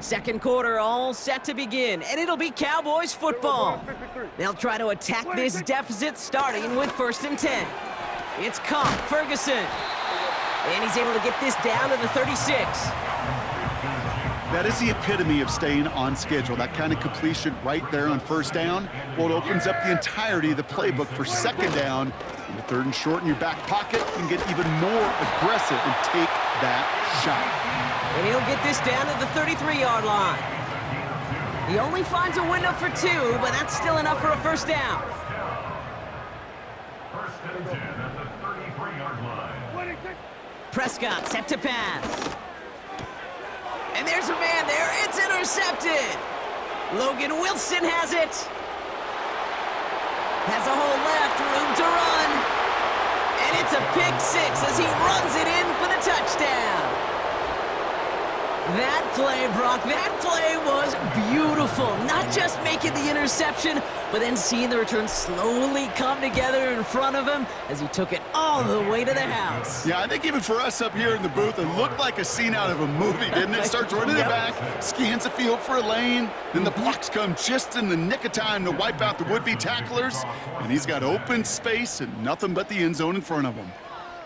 Second quarter all set to begin, and it'll be Cowboys football. They'll try to attack this deficit starting with 1st and 10. It's Ferguson. And he's able to get this down to the 36. That is the epitome of staying on schedule. That kind of completion right there on 1st down. Well, it opens up the entirety of the playbook for 2nd down. And the 3rd and short in your back pocket, you can get even more aggressive and take that shot. And he'll get this down to the 33-yard line. He only finds a window for 2, but that's still enough for a 1st down. 1st and 10 at the 33-yard line. Prescott set to pass. And there's a man there. It's intercepted. Logan Wilson has it. Has a hole left, room to run. And it's a pick 6 as he runs it in for the touchdown. That play, Brock, that play was beautiful. Not just making the interception, but then seeing the return slowly come together in front of him as he took it all the way to the house. Yeah, I think even for us up here in the booth, it looked like a scene out of a movie, didn't it? Starts running it back, scans the field for a lane, then the blocks come just in the nick of time to wipe out the would-be tacklers, and he's got open space and nothing but the end zone in front of him.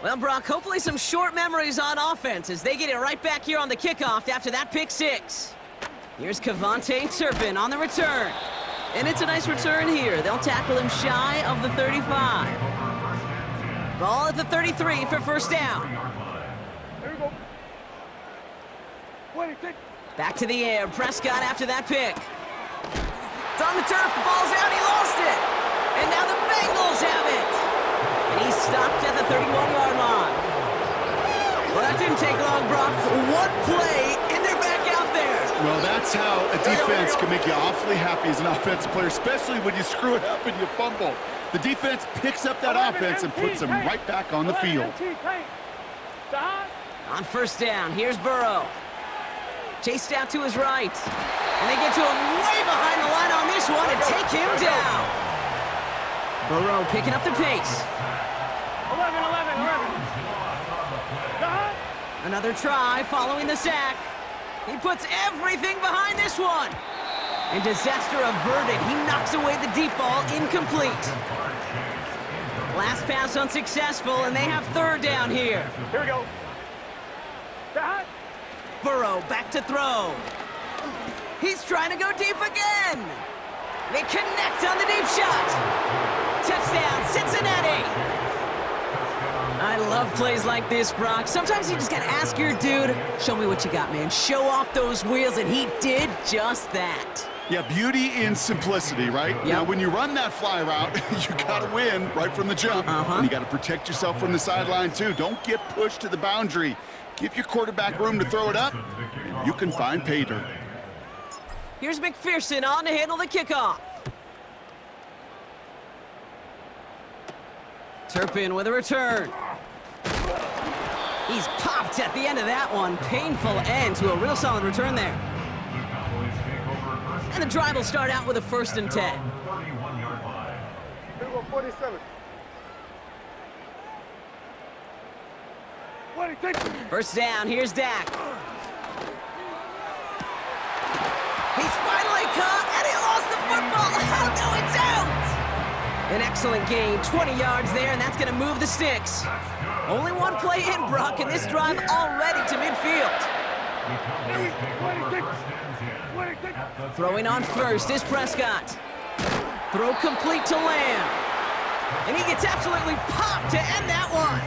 Well, Brock, hopefully some short memories on offense as they get it right back here on the kickoff after that pick 6. Here's Turpin on the return. And it's a nice return here. They'll tackle him shy of the 35. Ball at the 33 for 1st down. There we go. Back to the air. Prescott after that pick. It's on the turf. The ball's out. He lost it. And now the Bengals have it. And he's stopped at the 31-yard line. Well, that didn't take long, Brock. One play, and they're back out there. Well, that's how a defense can make you awfully happy as an offensive player, especially when you screw it up and you fumble. The defense picks up that offense and puts them right back on the field. On 1st down, here's Burrow. Chased out to his right. And they get to him way behind the line on this one and take him down. Burrow picking up the pace. 11. Another try following the sack. He puts everything behind this one. And disaster averted. He knocks away the deep ball, incomplete. Last pass unsuccessful, and they have 3rd down here. Here we go. Burrow back to throw. He's trying to go deep again. They connect on the deep shot. Touchdown, Cincinnati. I love plays like this, Brock. Sometimes you just gotta ask your dude, show me what you got, man. Show off those wheels, and he did just that. Yeah, beauty in simplicity, right? Yep. Now, when you run that fly route, you gotta win right from the jump. And you gotta protect yourself from the sideline, too. Don't get pushed to the boundary. Give your quarterback room to throw it up, and you can find pay dirt. Here's McPherson on to handle the kickoff. Turpin with a return. He's popped at the end of that one. Painful end to a real solid return there. And the drive will start out with a 1st and 10. 31-yard line. Here we go, 47. 1st down, here's Dak. He's finally caught, and he lost the football. Oh, no, it's out! An excellent gain, 20 yards there, and that's going to move the sticks. Only one play in, Brock, and this drive already to midfield. Throwing on 1st is Prescott. Throw complete to Lamb. And he gets absolutely popped to end that one.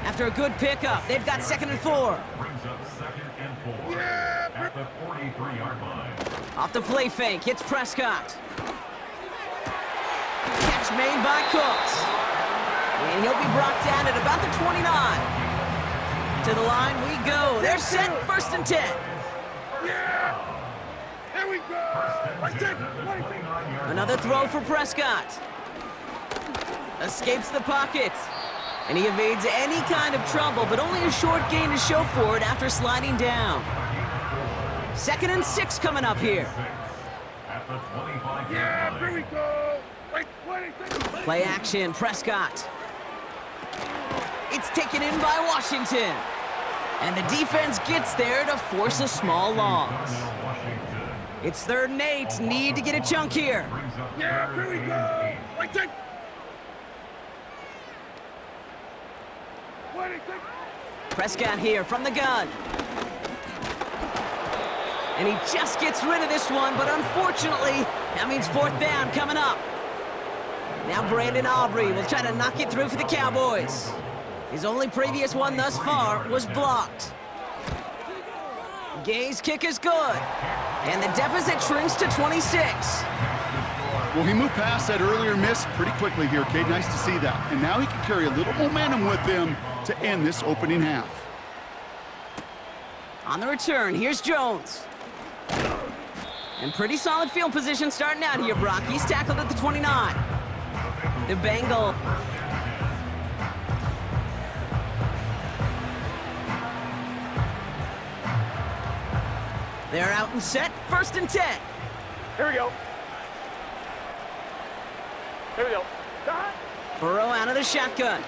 After a good pickup, they've got 2nd and 4. Brings up 2nd and 4 at the 43-yard line. Off the play fake, it's Prescott. Catch made by Cooks. And he'll be brought down at about the 29. To the line we go. They're set, 1st and 10. Here we go. Another throw for Prescott. Escapes the pocket. And he evades any kind of trouble, but only a short gain to show for it after sliding down. 2nd and 6 coming up here. At the 25-yard Yeah, here we go. Play action, Prescott. It's taken in by Washington. And the defense gets there to force a small loss. It's 3rd and 8. Need to get a chunk here. Yeah, here we go. Right take. Prescott here from the gun. And he just gets rid of this one, but unfortunately, that means 4th down coming up. Now Brandon Aubrey will try to knock it through for the Cowboys. His only previous one thus far was blocked. Gay's kick is good. And the deficit shrinks to 26. Well, he moved past that earlier miss pretty quickly here, Cade. Nice to see that. And now he can carry a little momentum with him to end this opening half. On the return, here's Jones. And pretty solid field position starting out here, Brock. He's tackled at the 29. The Bengals. They're out and set. 1st and 10. Here we go. Here we go. Burrow out of the shotgun.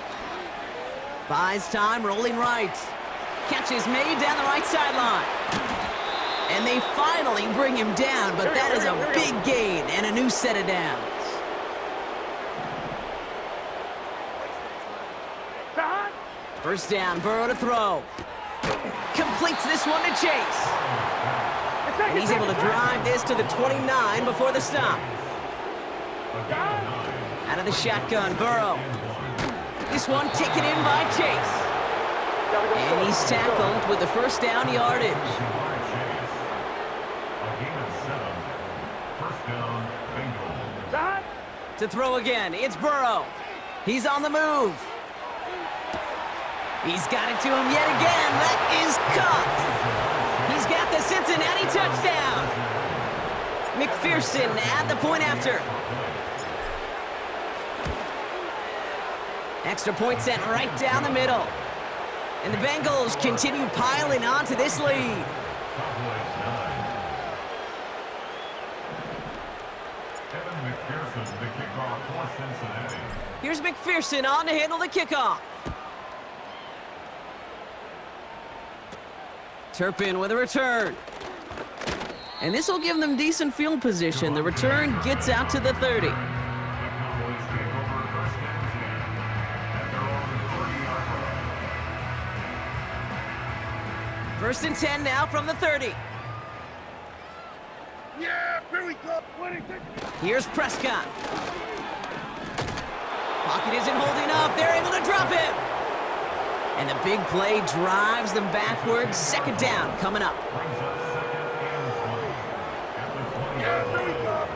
Buys time, rolling right. Catch is made down the right sideline. And they finally bring him down, but that is a big gain and a new set of downs. First down, Burrow to throw. Completes this one to Chase. And he's able to drive this to the 29 before the stop. Out of the shotgun, Burrow. This one taken in by Chase. And he's tackled with the 1st down yardage. To throw again, it's Burrow. He's on the move. He's got it to him yet again. That is caught. He's got the Cincinnati touchdown. McPherson at the point after. Extra point sent right down the middle. And the Bengals continue piling onto this lead. Here's McPherson on to handle the kickoff. Turpin with a return. And this will give them decent field position. The return gets out to the 30. First and 10 now from the 30. Yeah, here we go. Here's Prescott. Pocket isn't holding up. They're able to drop him. And the big play drives them backwards. 2nd down coming up. Yeah, here we go.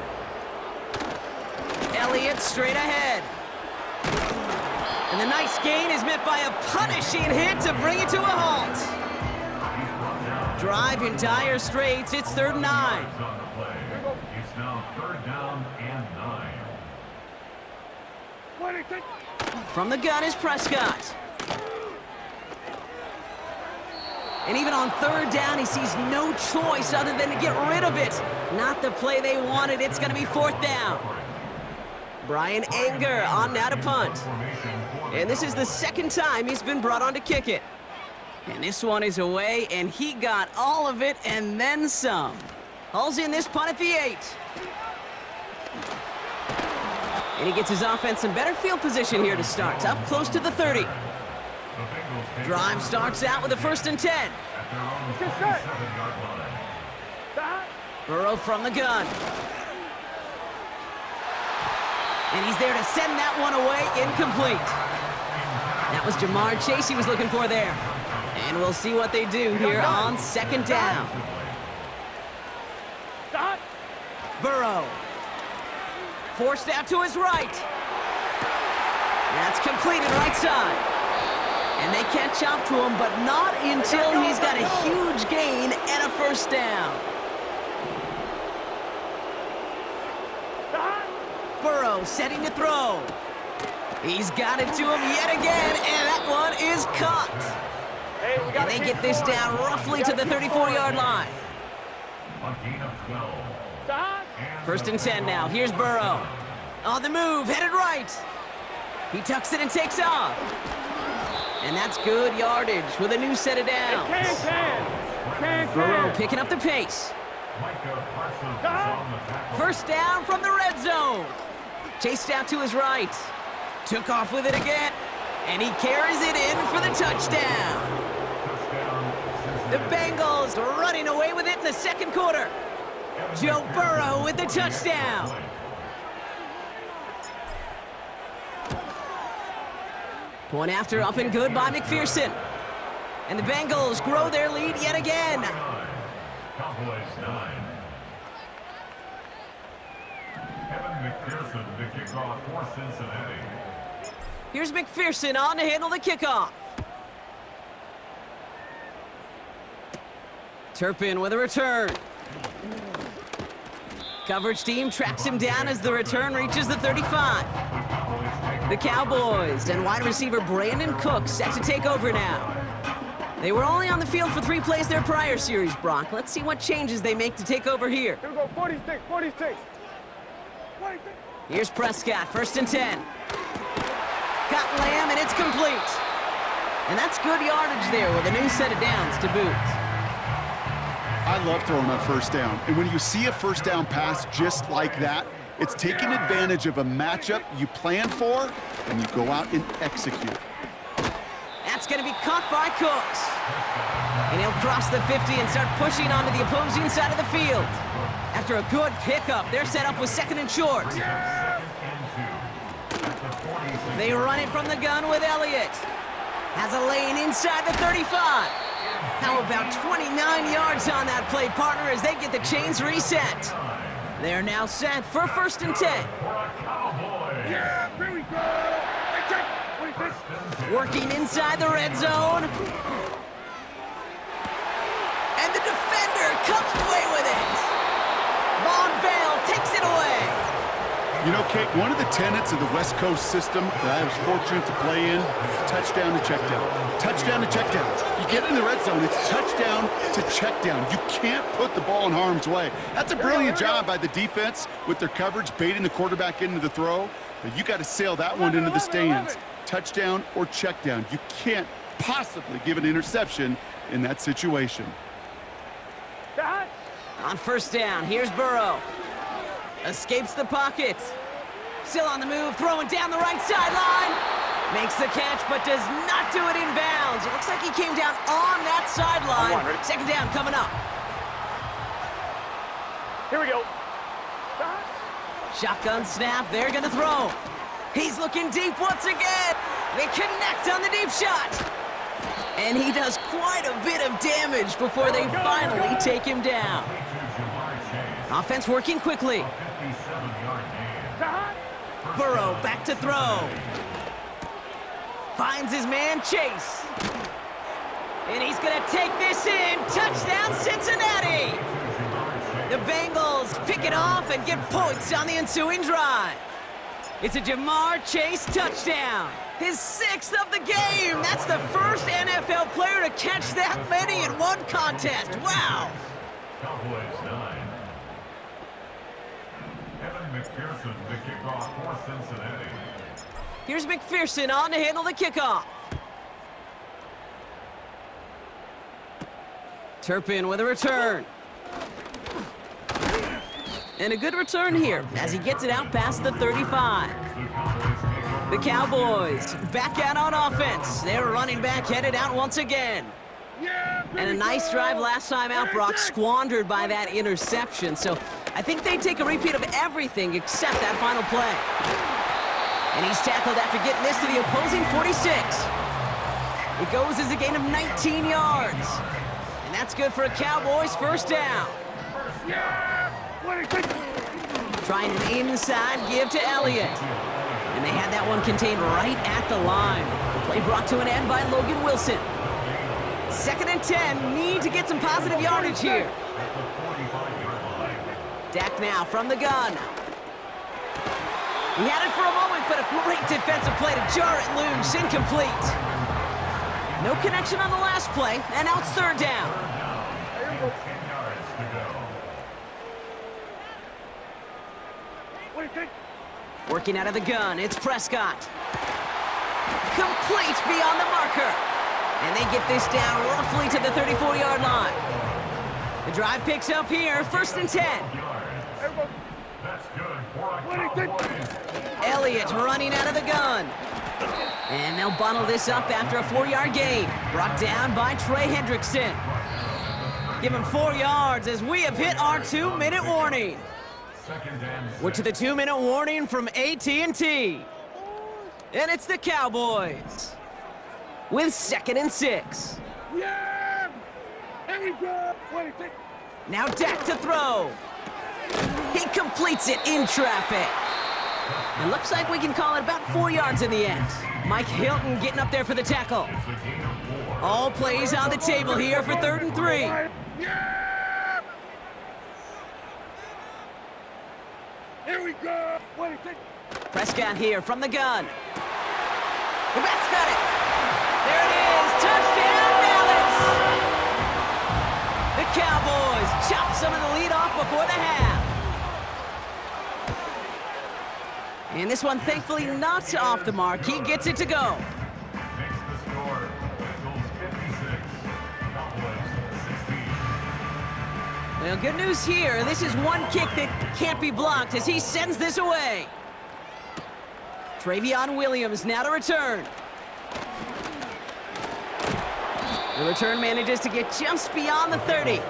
Elliott straight ahead. And the nice gain is met by a punishing hit to bring it to a halt. Drive in dire straits. It's 3rd and 9. It's now 3rd down and 9. From the gun is Prescott. And even on 3rd down, he sees no choice other than to get rid of it. Not the play they wanted. It's going to be 4th down. Brian Anger on now to punt. And this is the 2nd time he's been brought on to kick it. And this one is away, and he got all of it and then some. Hauls in this punt at the 8. And he gets his offense in better field position here to start. Up close to the 30. Drive starts out with a 1st and 10. Burrow from the gun. And he's there to send that one away, incomplete. That was Jamar Chase he was looking for there. And we'll see what they do here on 2nd down. Burrow. Forced out to his right. That's completed right side. And they catch up to him, but not until he's got a huge gain and a 1st down. Burrow setting to throw. He's got it to him yet again, and that one is caught. And they get this down roughly to the 34-yard line. 1st and 10 now. Here's Burrow. On the move, headed right. He tucks it and takes off. And that's good yardage with a new set of downs. Burrow picking up the pace. First down from the red zone. Chased out to his right. Took off with it again. And he carries it in for the touchdown. The Bengals running away with it in the second quarter. Joe Burrow with the touchdown. Point after up and good by McPherson. And the Bengals grow their lead yet again. Cowboys 9. Kevin McPherson, the kickoff for Cincinnati. Here's McPherson on to handle the kickoff. Turpin with a return. Coverage team tracks him down as the return reaches the 35. The Cowboys and wide receiver Brandon Cook set to take over now. They were only on the field for 3 plays their prior series, Brock. Let's see what changes they make to take over here. Here we go, 46, 46. Here's Prescott, 1st and 10. Got Lamb, and it's complete. And that's good yardage there with a new set of downs to boot. I love throwing on first down. And when you see a first down pass just like that, it's taking advantage of a matchup you plan for, and you go out and execute. That's going to be caught by Cooks. And he'll cross the 50 and start pushing onto the opposing side of the field. After a good pickup, they're set up with 2nd and short. They run it from the gun with Elliott. Has a lane inside the 35. How about 29 yards on that play, partner, as they get the chains reset. They're now set for 1st and 10. Yeah, here we go. Working inside the red zone. And the defender comes away with it. Von Bell takes it away. You know, Kate, one of the tenets of the West Coast system that I was fortunate to play in, touchdown to check down. Touchdown to check down. You get in the red zone, it's touchdown to check down. You can't put the ball in harm's way. That's a brilliant job by the defense with their coverage, baiting the quarterback into the throw. But you got to sail that one into the stands. Touchdown or check down. You can't possibly give an interception in that situation. On 1st down, here's Burrow. Escapes the pocket. Still on the move, throwing down the right sideline. Makes the catch, but does not do it in bounds. It looks like he came down on that sideline. 2nd down coming up. Here we go. Shotgun snap, they're gonna throw. He's looking deep once again. They connect on the deep shot. And he does quite a bit of damage before they finally take him down. Offense working quickly. Burrow back to throw. Finds his man Chase. And he's gonna take this in. Touchdown Cincinnati. The Bengals pick it off and get points on the ensuing drive. It's a Jamar Chase touchdown. His 6th of the game. That's the first NFL player to catch that many in one contest. Wow. Cowboys 9. Kevin McPherson, the kickoff for Cincinnati. Here's McPherson on to handle the kickoff. Turpin with a return. And a good return here as he gets it out past the 35. The Cowboys back out on offense. Their running back headed out once again. And a nice drive last time out, Brock, squandered by that interception. So I think they take a repeat of everything except that final play. And he's tackled after getting this to the opposing 46. It goes as a gain of 19 yards. And that's good for a Cowboys 1st down. Trying an inside give to Elliott. And they had that one contained right at the line. The play brought to an end by Logan Wilson. 2nd and 10, need to get some positive yardage here. Dak now from the gun. He had it for a moment, but a great defensive play to jar it loose, incomplete. No connection on the last play, and now it's 3rd down. Working out of the gun, it's Prescott. Complete beyond the marker. And they get this down roughly to the 34-yard line. The drive picks up here, 1st and 10. That's good for a Cowboys. Elliott running out of the gun. And they'll bundle this up after a 4-yard gain. Brought down by Trey Hendrickson. Give him 4 yards as we have hit our 2-minute warning. We're to the 2-minute warning from AT&T. And it's the Cowboys with 2nd and 6. Yeah! There we go! 26. Now Dak to throw. He completes it in traffic. It looks like we can call it about 4 yards in the end. Mike Hilton getting up there for the tackle. All plays on the table here for 3rd and 3. Yeah! Here we go! 26. Prescott here from the gun. The back's got it. There it is. Touchdown, Dallas. The Cowboys chop some of the lead off before the half. And this one, thankfully, not off the mark. He gets it to go. Makes the score. Bengals 56, Cowboys 16. Well, good news here. This is one kick that can't be blocked as he sends this away. Travion Williams now to return. The return manages to get just beyond the 30.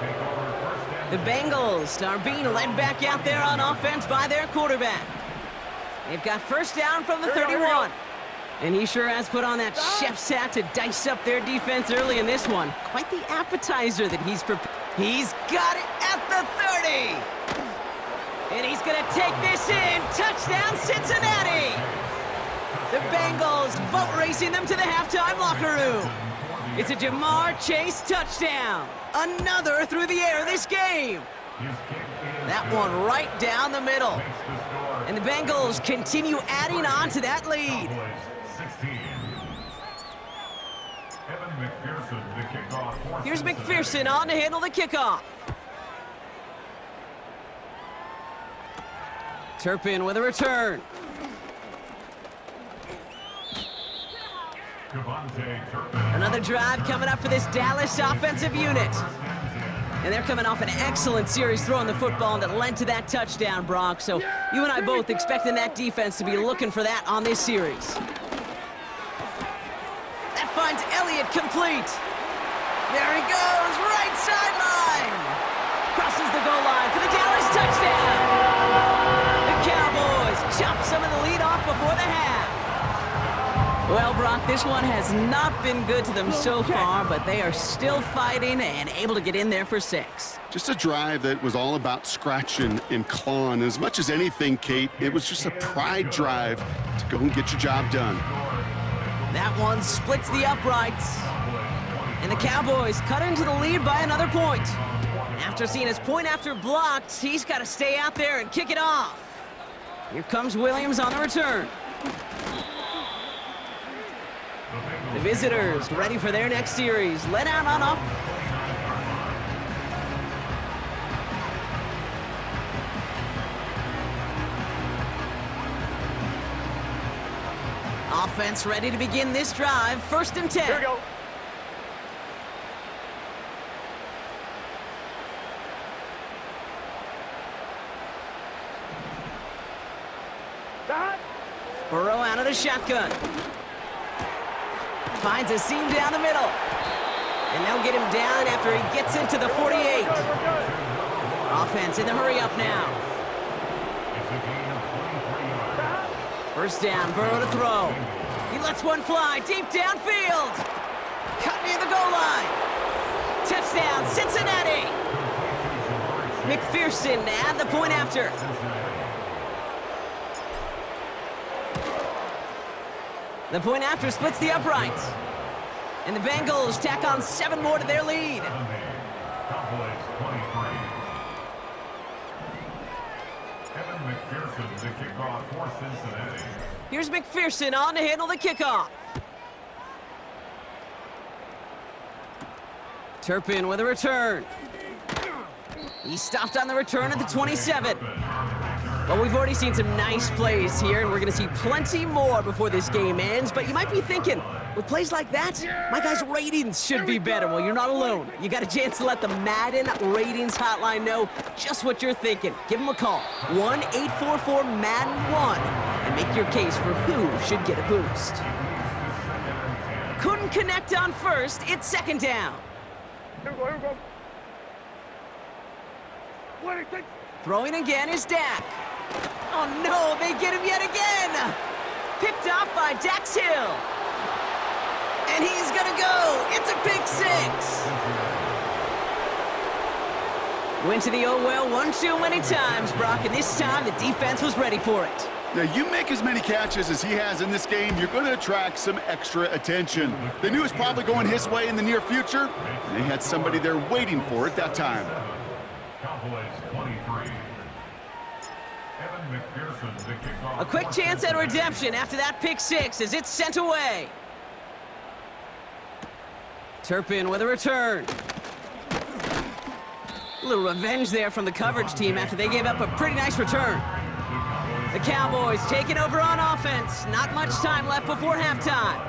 The Bengals are being led back out there on offense by their quarterback. They've got 1st down from the 31. And he sure has put on that chef's hat to dice up their defense early in this one. Quite the appetizer that he's prepared. He's got it at the 30. And he's going to take this in. Touchdown, Cincinnati. The Bengals boat racing them to the halftime locker room. It's a Jamar Chase touchdown. Another through the air this game. That one right down the middle. And the Bengals continue adding on to that lead. 16. Evan McPherson, the kickoff for Here's Cincinnati. McPherson on to handle the kickoff. Turpin with a return. Devontae Turpin. Another drive coming up for this Dallas offensive unit. And they're coming off an excellent series throwing the football that led to that touchdown, Brock. So you and I both expecting that defense to be looking for that on this series. That finds Elliott complete. There he goes, right sideline. Crosses the goal line for the Dallas touchdown. The Cowboys chop some of the lead off before the half. Well, Brock, this one has not been good to them so far, but they are still fighting and able to get in there for 6. Just a drive that was all about scratching and clawing. As much as anything, Kate, it was just a pride drive to go and get your job done. That one splits the uprights. And the Cowboys cut into the lead by another point. After seeing his point after blocked, he's got to stay out there and kick it off. Here comes Williams on the return. The visitors ready for their next series. Let out on off. Offense ready to begin this drive. 1st and 10. Here we go. Dot. Burrow out of the shotgun. Finds a seam down the middle. And they'll get him down after he gets into the 48. We're good. Offense in the hurry up now. It's a gain of 23 yards. 1st down, Burrow to throw. He lets one fly deep downfield. Cut near the goal line. Touchdown, Cincinnati. McPherson at the point after. The point after splits the uprights. And the Bengals tack on 7 more to their lead. Cowboys 23. Evan McPherson, the kickoff for Cincinnati. Here's McPherson on to handle the kickoff. Turpin with a return. He stopped on the return at the 27. Well, we've already seen some nice plays here, and we're going to see plenty more before this game ends. But you might be thinking, with plays like that, my guys' ratings should be better. Well, you're not alone. You got a chance to let the Madden Ratings Hotline know just what you're thinking. Give them a call, 1-844-MADDEN-1, and make your case for who should get a boost. Couldn't connect on first. It's second down. Here we go, here we go. 26. Throwing again is Dak. Oh no, they get him yet again. Picked off by Dax Hill. And he's gonna go. It's a pick six. Went to the oh well one too many times, Brock, and this time the defense was ready for it. Now, you make as many catches as he has in this game, you're going to attract some extra attention. They knew it was probably going his way in the near future, and they had somebody there waiting for it that time. Cowboys 23. Evan McPherson, the kickoff. A quick chance at redemption after that pick six as it's sent away. Turpin with a return. A little revenge there from the coverage team after they gave up a pretty nice return. The Cowboys taking over on offense. Not much time left before halftime.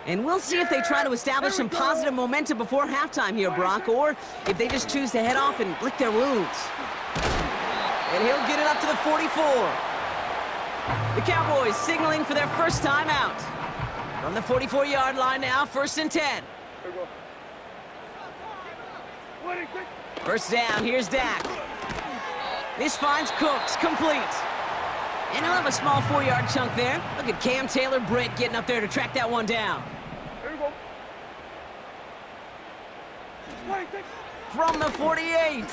And we'll see if they try to establish some positive momentum before halftime here, Brock, or if they just choose to head off and lick their wounds. And he'll get it up to the 44. The Cowboys signaling for their first time out. From the 44-yard line now, 1st and 10. Here we go. 26. First down, here's Dak. This finds Cooks, complete. And he'll have a small 4-yard chunk there. Look at Cam Taylor-Britt getting up there to track that one down. Here we go. 26. From the 48.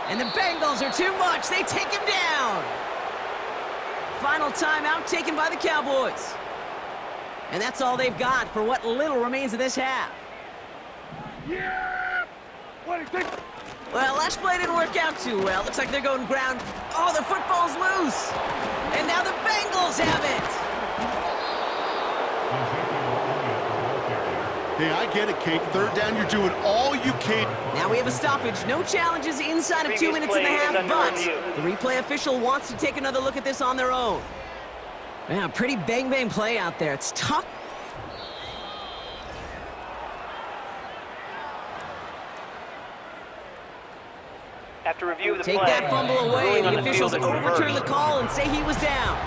And the Bengals are too much. They take him down. Final timeout taken by the Cowboys. And that's all they've got for what little remains of this half. Yeah! 26. Well, last play didn't work out too well. Looks like they're going ground. Oh, the football's loose. And now the Bengals have it. Hey, I get it, Kate. 3rd down, you're doing all you can. Now we have a stoppage. No challenges inside of 2 minutes and a half, but the replay official wants to take another look at this on their own. Yeah, pretty bang-bang play out there. It's tough. After review of the Take play, that fumble away. ruling on The officials field is overturn the reversed. call and say he was down.